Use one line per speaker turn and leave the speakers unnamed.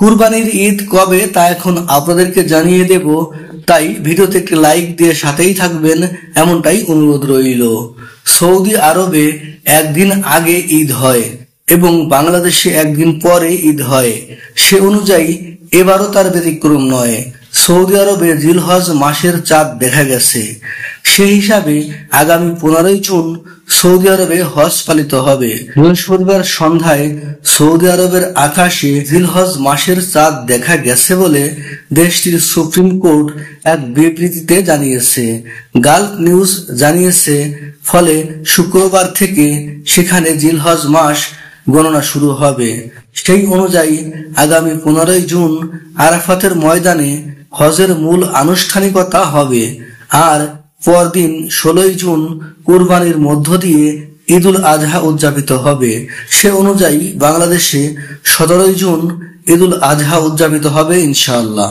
কুরবানির ঈদ কবে তা এখন আপনাদেরকে জানিয়ে দেব, তাই ভিডিওতে একটি লাইক দিয়ে সাথেই থাকবেন এমনটাই অনুরোধ রইল। সৌদি আরবে একদিন আগে ঈদ হয় এবং বাংলাদেশে একদিন পরে ঈদ হয়, সে অনুযায়ী এবারও তার ব্যতিক্রম নয়। সৌদি আরবে জিলহজ মাসের চাঁদ দেখা গেছে, সে হিসাবে আগামী 15ই জুন সৌদি আরবে হজ পালিত হবে। বৃহস্পতিবার সন্ধ্যায় সৌদি আরবের আকাশে জিলহজ মাসের চাঁদ দেখা গেছে বলে দেশটির সুপ্রিম কোর্ট এক বিবৃতিতে জানিয়েছে। গালফ নিউজ জানিয়েছে, ফলে শুক্রবার থেকে সেখানে জিলহজ মাস গণনা শুরু হবে। সেই অনুযায়ী আগামী 15ই জুন আরাফাতের ময়দানে হজের মূল আনুষ্ঠানিকতা হবে, আর পরদিন 16ই জুন কুরবানির মধ্য দিয়ে ঈদুল আজহা উদযাপিত হবে। সে অনুযায়ী বাংলাদেশে 17ই জুন ঈদুল আজহা উদযাপিত হবে ইনশাআল্লাহ।